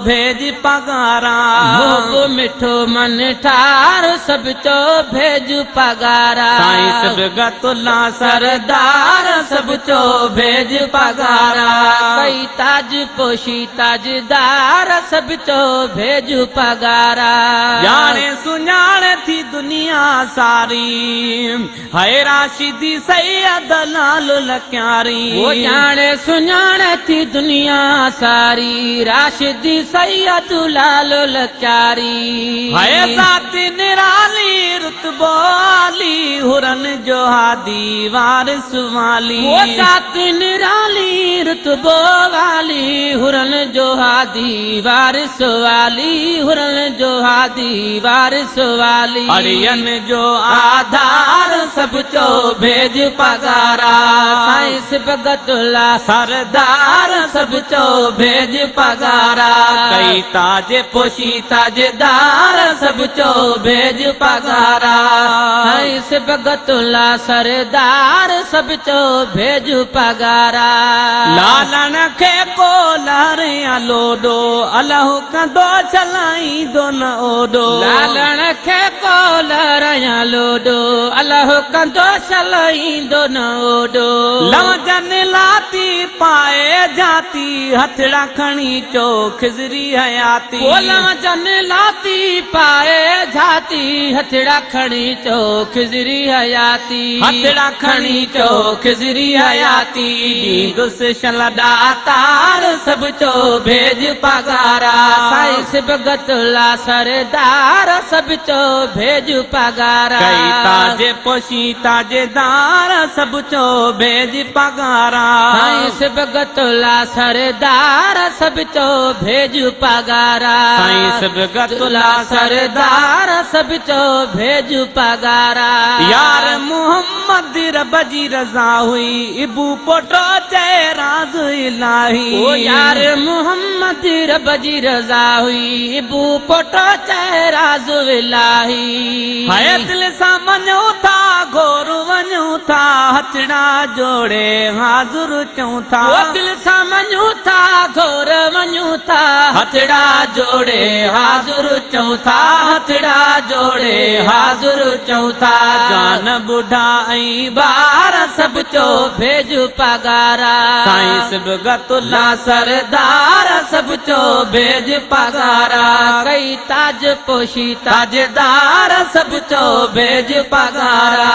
भेज पगारा। मोह मिठो मन ठार सब चो भेज पगारा। साईं सिबगतुल्ला सरदार सब चो भेज पगारा। कई ताज पोशी ताजदार सब चो भेज पगारा। जाने सुञाणे थी दुनिया सारी है राशिदी सैयद लाल लक्यारी। वो जाने सुञाणे थी दुनिया सारी राशिदी सैयद लाल लक्यारी। है जाति निराली रुतबो आली हुरन जो हादी वारिस वाली। वो जाति निराली रुतबो वाली हुरन जो हादी वारिस वाली हुरन जो हादी वारिस वाली। अड़ियन जो आधार सब चो भेज पगारा। साईं सिबगतुल्ला सरदार सब चो भेज पगारा। कई ताजे पोशी ताजेदार सब चो भेज पगारा। साईं सिबगतुल्ला सरदार सब चो भेज पगारा। लालन खे को लारिया लोडो अलाह कंदो चलाई दो न ओडो। लालन खे को लारिया लोडो अलाह कंदो चलाई दो न ओडो। लवजन लाती पाए जाती हथड़ा खणी चो खिजरी हयाती। लवजन लाती पाए जाती हथड़ा खणी चो खिजरी हयाती। हथड़ा खणी चो खिजरी हयाती। दुस शलडा तार सब चो भेज पगारा। साईं सिबगतुल्ला सरदार सब चो भेज पगारा। कई ताजे पोशी ताजेदार सब चो भेज पगारा। साईं सिबगतुल्ला सरदार सब चो भेज पगारा। साईं सिबगतुल्ला सरदार सब चो भेज पगारा। यार मोहम्मद रब जी रजा हुई इबू पोटो चे राज इलाही। ओ यार मोहम्मद रब जी रजा हुई इबू पोटो चे राज इलाही। है दिल सा मनो था घोर वञूं था हथड़ा जोड़े हाज़ुर चऊं था। ओ दिल सा मनो था घोर वञूं था हथड़ा जोड़े हाज़ुर चऊं था। हथड़ा जोड़े हाज़ुर चऊं था। जान बुढ़ा ऐं ॿार सब चो भेज पगारा। साईं सिबगतुल्ला सरदार सब चो भेज पगारा। कई ताज पोशी ताजेदार सब चो भेज पगारा।